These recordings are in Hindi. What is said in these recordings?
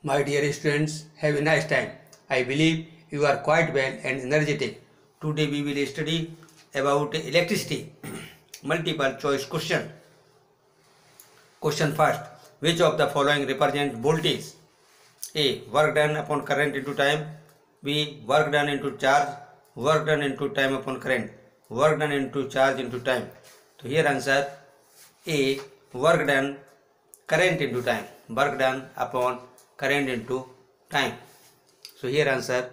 My dear students, have a nice time. I believe you are quite well and energetic. Today we will study about electricity. Multiple choice question. Question first. Which of the following represent voltage? A. Work done upon current into time. B. Work done into charge. Work done into time upon current. Work done into charge into time. So here answer A. Work done current into time. Work done upon current into time. So here answer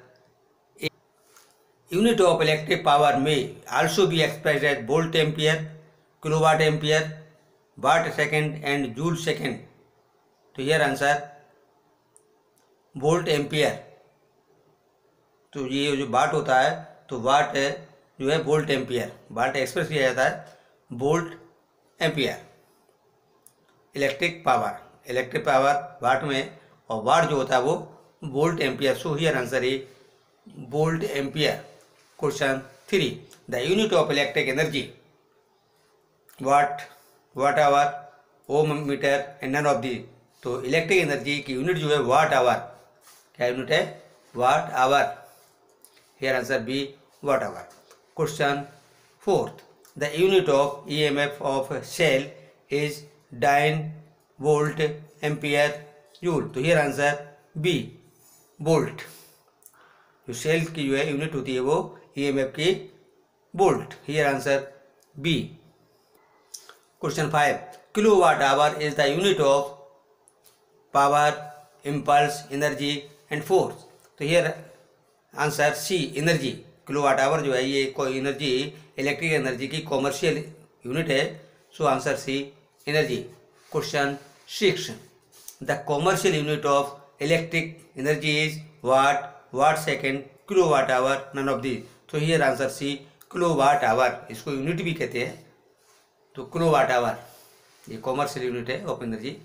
A. Unit of electric power may also be expressed as volt ampere, kilowatt ampere, watt second and joule second. तो here answer वोल्ट एम्पियर. तो ये जो वाट होता है तो वाट जो है वोल्ट एम्पियर, वाट एक्सप्रेस किया जाता है volt ampere. Electric power watt में और वाट जो होता है वो volt ampere. So here answer A volt ampere. Question 3. The unit of electric energy watt hour, ohm metre and none of the. तो इलेक्ट्रिक एनर्जी की यूनिट जो है वाट आवर. क्या यूनिट है? Watt hour. Here answer B watt hour. Question 4. The unit of EMF of cell is dyne volt ampere joule. तो हियर आंसर बी वोल्ट. जो सेल की जो है यूनिट होती है वो ईएमएफ की volt. Here answer B. Question 5. Kilowatt hour is the unit of power, impulse, energy and force. तो here answer C energy. Kilowatt hour जो है ये कोई एनर्जी, इलेक्ट्रिक एनर्जी की कॉमर्शियल यूनिट है. So answer C energy. Question 6. The commercial unit of electric energy is watt second, kilowatt hour, none of the. तो here answer C kilowatt hour. इसको यूनिट भी कहते हैं. तो किलोवाट आवर ये कॉमर्शियल यूनिट है of energy.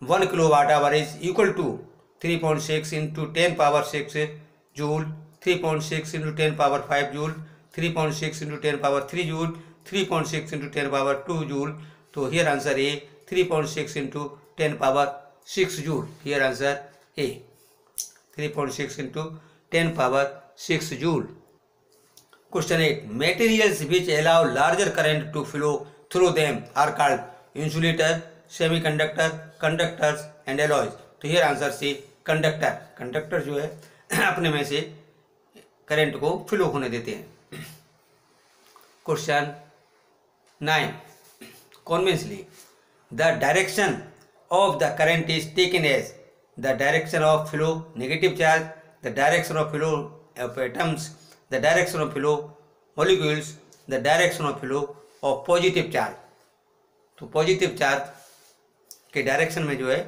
1 kilowatt hour is equal to 3.6 into 10 power 6 joule, 3.6 into 10 power 5 joule, 3.6 into 10 power 3 joule, 3.6 into 10 power 2 joule. तो here answer A 3.6 into 10 power 6 joule. Here answer A 3.6 into 10 power 6 joule. Question 8. Materials which allow larger current to flow through them are called insulator, semiconductor, conductors and alloys. तो here answer C conductor. Conductor जो है अपने में से करंट को फ्लो होने देते हैं. Question 9. Conventionally the direction of the current is taken as the direction of flow negative charge, the direction of flow of atoms, the direction of flow molecules, the direction of flow of positive charge. तो पॉजिटिव चार्ज के डायरेक्शन में जो है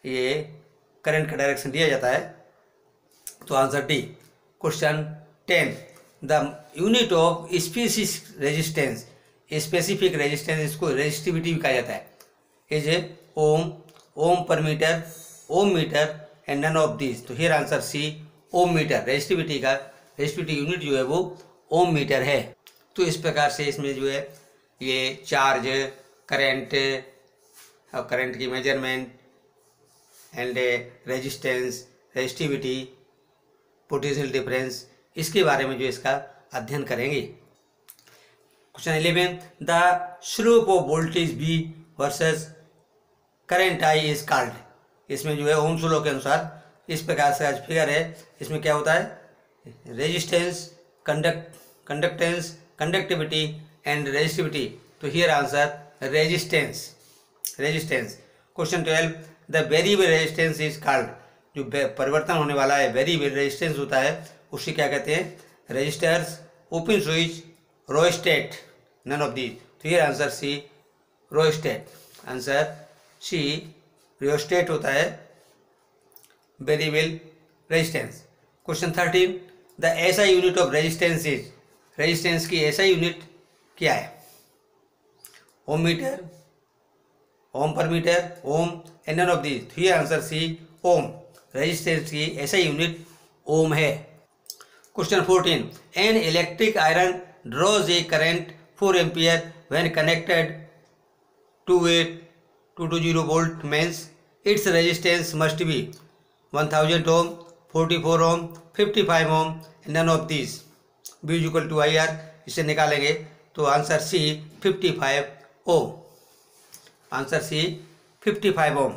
ये करंट का डायरेक्शन दिया जाता है. तो answer D. Question 10. The unit of specific resistance, specific resistance इसको रेजिस्टिविटी भी कहा जाता है, is ohm per metre, ohm metre and none of this. तो here answer C ohm metre. Resistivity unit जो है वो ओम मीटर है. तो इस प्रकार से इसमें जो है ये चार्ज, करंट और करंट की measurement and resistance, resistivity, potential difference, इसके बारे में जो इसका अध्ययन करेंगे. Question 11. The slope of voltage V versus current I is called. इसमें जो है ओम्स लॉ के अनुसार इस प्रकार से आज फिगर है. इसमें क्या होता है? Resistance, conductance, conductivity and resistivity. तो here answer resistance. Question 12. The variable resistance is called. जो परिवर्तन होने वाला है वेरिएबल रेजिस्टेंस होता है उसे क्या कहते हैं? Registers, open switch, rheostat, none of the. तो here answer C rheostat. Answer C rheostat होता है variable resistance. Question 13. The SI unit of resistance is. Resistance की एसआई यूनिट क्या है? Ohm metre, ohm per metre, ohm and none of this. Here answer C ohm. Resistance की एसआई यूनिट ओम है. Question 14. An electric iron draws a current 4 ampere when connected to A 220 volt means its resistance must be 1000 ohm, 44 ohm, 55 ohm, none of this V equal to I R. इसे निकालेंगे तो answer C 55 ohm. Answer C 55 ohm.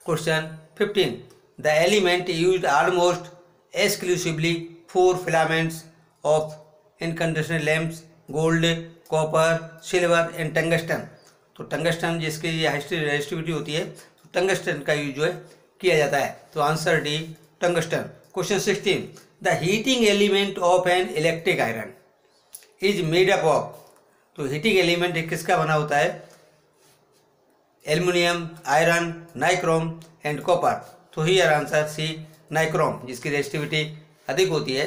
Question 15, the element used almost exclusively 4 filaments of incandescent lamps, gold, copper, silver and tungsten. तो टंगस्टन जिसकी रेजिस्टिविटी होती है, तो टंगस्टन का यूज जो है किया जाता है। तो answer D tungsten. Question 16, the heating element of N electric iron is made up of. तो हीटिंग एलिमेंट किसका बना होता है? Aluminium, iron, nichrome and copper. तो हियर आंसर सी नाइक्रोम, जिसकी रेजिस्टिविटी अधिक होती है,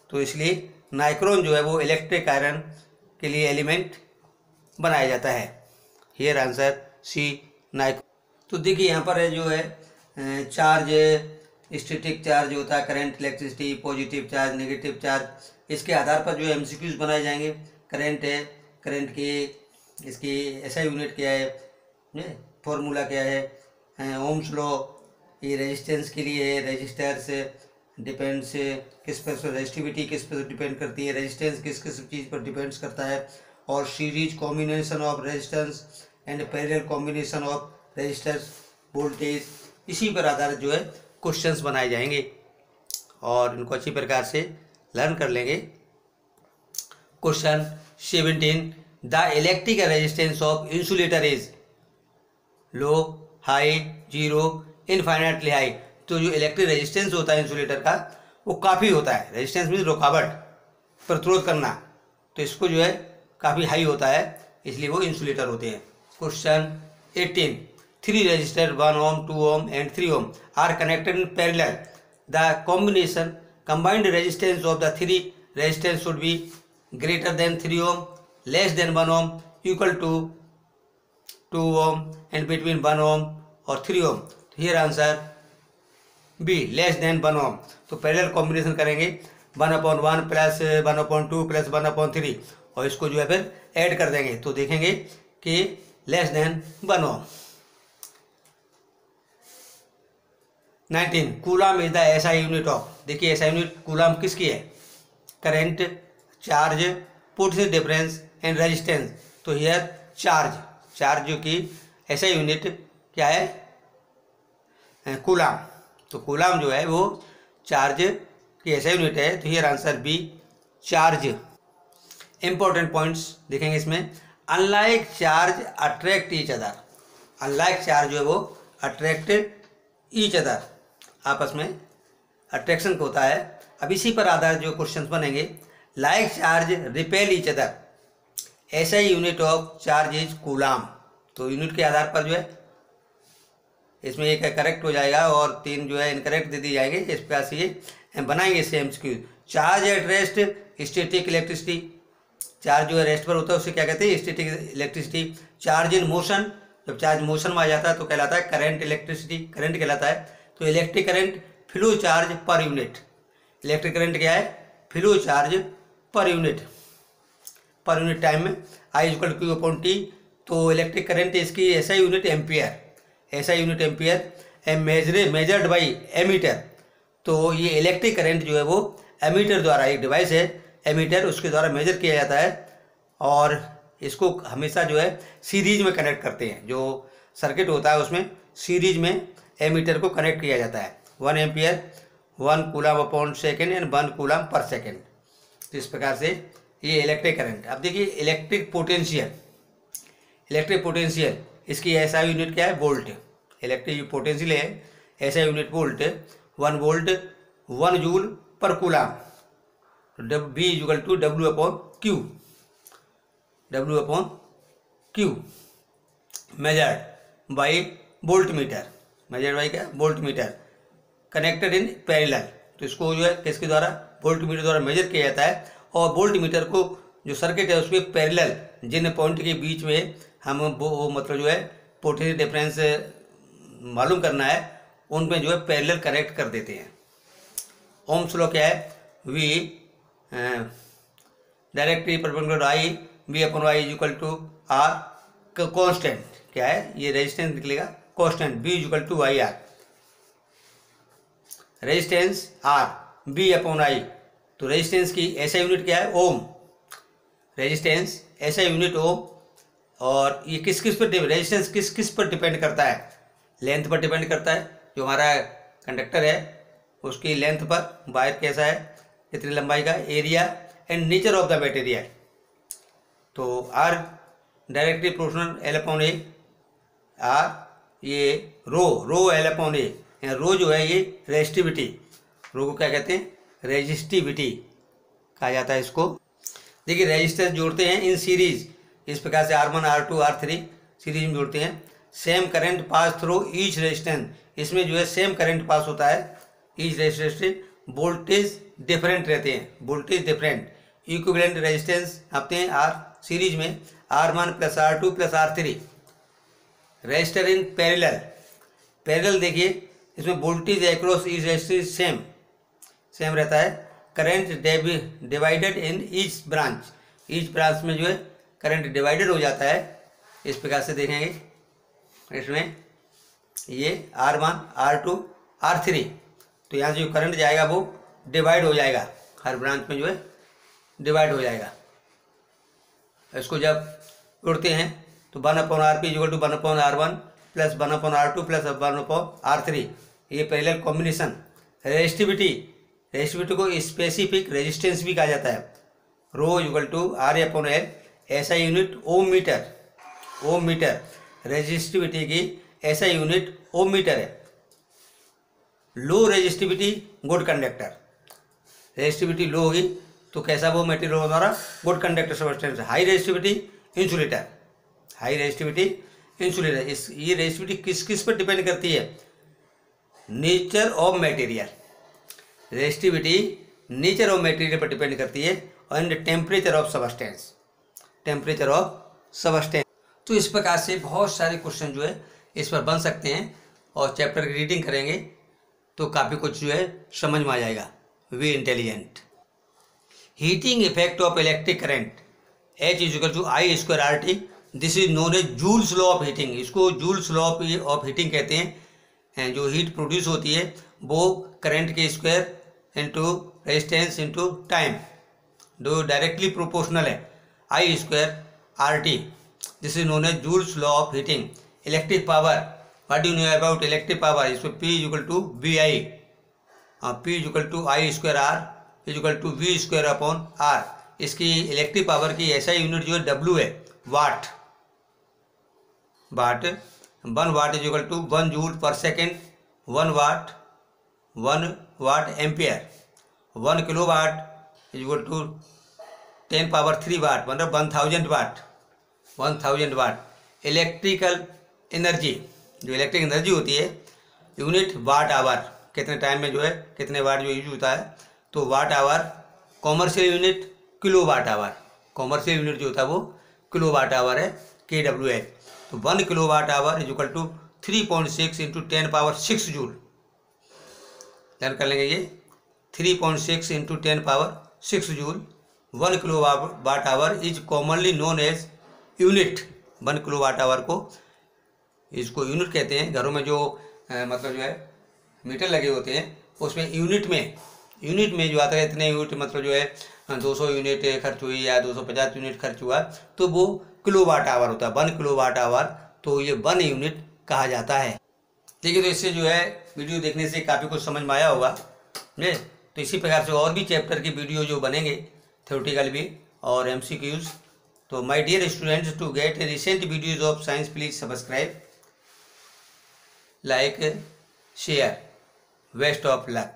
तो इसलिए नाइक्रोम जो है वो इलेक्ट्रिक आयरन के लिए एलिमेंट बनाया जाता है। Here answer C nichrome. तो देखिए यहाँ पर जो है चार्ज, स्टैटिक चार्ज होता है, current, electricity, positive charge, negative charge, इसके आधार पर जो है एमसीक्यूज बनाए जाएंगे। करंट है, करंट की इसकी ऐसा यूनिट क्या है, फॉर्मूला क्या है, ओम्स लॉ, ये रेजिस्टेंस के लिए है, रेजिस्टर्स डिपेंड्स किस पर, रेजिस्टिविटी किस पर डिपेंड करती है, रेजिस्टेंस किस किस चीज़ पर डिपेंड्स करता है, और series combination of resistance and parallel combination of resistors, voltage, इसी पर आधारित जो है क्वेश्चंस बनाए जाएंगे और इनको अच्छी प्रकार से लर्न कर लेंगे। Question 17, the electrical resistance of insulator is low, high, zero, infinitely high. तो जो इलेक्ट्रिक रेजिस्टेंस होता है इंसुलेटर का वो काफ़ी होता है। रेजिस्टेंस मीन्स रुकावट, प्रतिरोध करना, तो इसको जो है काफ़ी हाई होता है, इसलिए वो इंसुलेटर होते हैं। Question 18, 3 resistor 1 ohm, 2 ohm and 3 ohm are connected in parallel. The combination combined resistance of the 3 resistance should be greater than 3 ohm, less than 1 ohm, equal to 2 ohm and between 1 ohm और 3 ohm। तो here answer B, less than 1 ohm। तो पैरेलल कॉम्बिनेशन करेंगे 1/1 प्लस 1/2 प्लस 1/3 और इसको जो है फिर ऐड कर देंगे, तो देखेंगे कि less than 1 ohm। 19, coulomb is the SI unit of. देखिए एसआई यूनिट कूलाम किसकी है? Current, charge, potential difference and resistance. तो हियर चार्ज जो कि एसआई यूनिट क्या है? कूलाम। तो कूलाम जो है वो चार्ज की एसआई यूनिट है। तो here answer B, charge. Important points देखेंगे इसमें। Unlike charge attract each other. Unlike charge जो है वो अट्रैक्ट ईच अदर, आपस में अट्रैक्शन होता है। अब इसी पर आधारित जो क्वेश्चंस बनेंगे, like charge repel each other, ऐसा ही unit of charge is coulomb. तो यूनिट के आधार पर जो है इसमें एक करेक्ट हो जाएगा और 3 जो है इनकरेक्ट दे दी जाएंगे। इस प्रकार से ये बनाएंगे same Q. Charge at rest static electricity, charge जो है रेस्ट पर होता है उसे क्या कहते हैं? Static electricity. Charge in motion, जब चार्ज मोशन में आ जाता है तो कहलाता है करंट इलेक्ट्रिसिटी, करंट कहलाता है। तो electric current flow charge per unit, electric current क्या है? Flow charge per unit time में। I equal Q upon T. तो इलेक्ट्रिक करंट इसकी ऐसा यूनिट एम्पियर, ऐसा unit ampere measured by ammeter. तो ये इलेक्ट्रिक करंट जो है वो एमीटर द्वारा, एक डिवाइस है एमीटर, उसके द्वारा मेजर किया जाता है और इसको हमेशा जो है सीरीज में कनेक्ट करते हैं। जो सर्किट होता है उसमें सीरीज में एमीटर को कनेक्ट किया जाता है। 1 ampere 1 coulomb upon second and 1 coulomb per second. तो इस प्रकार से ये इलेक्ट्रिक करंट। अब देखिए इलेक्ट्रिक पोटेंशियल इसकी ऐसा यूनिट क्या है? वोल्ट। इलेक्ट्रिक पोटेंशियल है ऐसा unit volt. 1 volt 1 joule per coulomb. B equal to W upon Q measured by voltmeter, measured by क्या? Voltmeter, connected in parallel. तो इसको जो है किसके द्वारा? वोल्ट मीटर द्वारा मेजर किया जाता है और वोल्ट मीटर को जो सर्किट है उसके पैरेलल जिन पॉइंट के बीच में हम वो मतलब जो है पोटेंशियल डिफरेंस मालूम करना है, उनमें जो है पैरेलल कनेक्ट कर देते हैं। ओम्स लॉ क्या है? V directly perpendicular I, V upon Y is equal to R constant. क्या है, ये रेजिस्टेंस निकलेगा constant, B equal to I R. Resistance R B upon I, तो रेजिस्टेंस की ऐसा यूनिट क्या है, ओम। रेजिस्टेंस ऐसा यूनिट ओम। और ये किस किस पर रेजिस्टेंस किस किस पर डिपेंड करता है, लेंथ पर डिपेंड करता है। जो हमारा कंडक्टर है उसकी लेंथ पर, वायर कैसा है, कितनी लंबाई का, area and nature of the material. तो R directly proportional L upon A, R ये रो एल अपॉन ए, रो जो है ये रेजिस्टिविटी, रो को क्या कहते हैं, रेजिस्टिविटी कहा जाता है इसको। देखिए रेजिस्टेंस जोड़ते हैं इन सीरीज, इस प्रकार से R1 R2 R3 सीरीज में जोड़ते हैं। Same current pass through each resistance, इसमें जो है सेम करंट पास होता है ईच रेजिस्टेंस। वोल्टेज डिफरेंट रहते हैं, वोल्टेज डिफरेंट। इक्विवेलेंट रेजिस्टेंस आते हैं आर सीरीज में, R1 plus R2 plus R3। Resistor in parallel देखिए इसमें voltage across each resistance same रहता है। Current divided in each branch में जो है करंट डिवाइडेड हो जाता है। इस प्रकार से देखेंगे इसमें ये R1 R2 R3, तो यहाँ से जो करंट जाएगा वो डिवाइड हो जाएगा, हर ब्रांच में जो है डिवाइड हो जाएगा। इसको जब जोड़ते हैं तो 1/RP equal to 1/R1 plus 1/R2 plus 1/R3, ये पैरेलल कॉम्बिनेशन। रेजिस्टिविटी को स्पेसिफिक रेजिस्टेंस भी कहा जाता है। Rho equal to R upon L, ऐसा यूनिट ओम मीटर। रेजिस्टिविटी की ऐसा यूनिट ओम मीटर है। Low resistivity good conductor, resistivity low होगी तो कैसा वो मटेरियल होगा हमारा, good conductor substance. High resistivity insulator, ये रेजिस्टिविटी किस किस पर डिपेंड करती है, nature of material. Resistivity nature of material पर डिपेंड करती है एंड टेम्परेचर ऑफ सबस्टेंस। तो इस प्रकार से बहुत सारे क्वेश्चन जो है इस पर बन सकते हैं, और चैप्टर की रीडिंग करेंगे तो काफ़ी कुछ जो है समझ में आ जाएगा। We intelligent. Heating effect of electric current H equal to I square RT, this is known as Joule's law of heating. इसको जूल्स लॉ ऑफ हीटिंग कहते हैं। जो हीट प्रोड्यूस होती है वो करंट के square into resistance into time, जो डायरेक्टली प्रोपोर्शनल है। I square RT, this is known as Joule's law of heating. Electric power, what do you know about electric power, इसको P equal to VI, P equal to I square R equal to V square upon R। इसकी इलेक्ट्रिक पावर की ऐसा यूनिट जो है W है, watt. 1 watt is equal to 1 joule per second, 1 watt ampere. 1 kilo watt is equal to 10 power 3 watt, मतलब 1000 वाट। इलेक्ट्रिकल एनर्जी, जो इलेक्ट्रिक एनर्जी होती है, यूनिट वाट आवर, कितने टाइम में जो है कितने वाट जो यूज होता है, तो watt hour. Commercial unit kilo watt hour, commercial unit जो होता है वो किलो वाट आवर है, kWh। तो 1 kilo watt hour is equal to 3.6 into 10 power 6 joule. Learn कर लेंगे ये 3.6 into 10 power 6 joule. 1 kilo watt hour is commonly known as unit. 1 kilo watt hour को इसको यूनिट कहते हैं। घरों में जो मतलब जो है मीटर लगे होते हैं उसमें यूनिट में जो आता है, इतने यूनिट मतलब जो है 200 यूनिट खर्च हुई या 250 यूनिट खर्च हुआ, तो वो किलो वाट आवर होता है। 1 किलो वाट आवर, तो ये 1 यूनिट कहा जाता है। ठीक है, तो इससे जो है वीडियो देखने से काफ़ी कुछ समझ में आया होगा। तो इसी प्रकार से और भी चैप्टर की वीडियो जो बनेंगे, थ्योरेटिकल भी और MCQs। तो my dear students, to get recent videos of science please subscribe, like, share. Best of luck.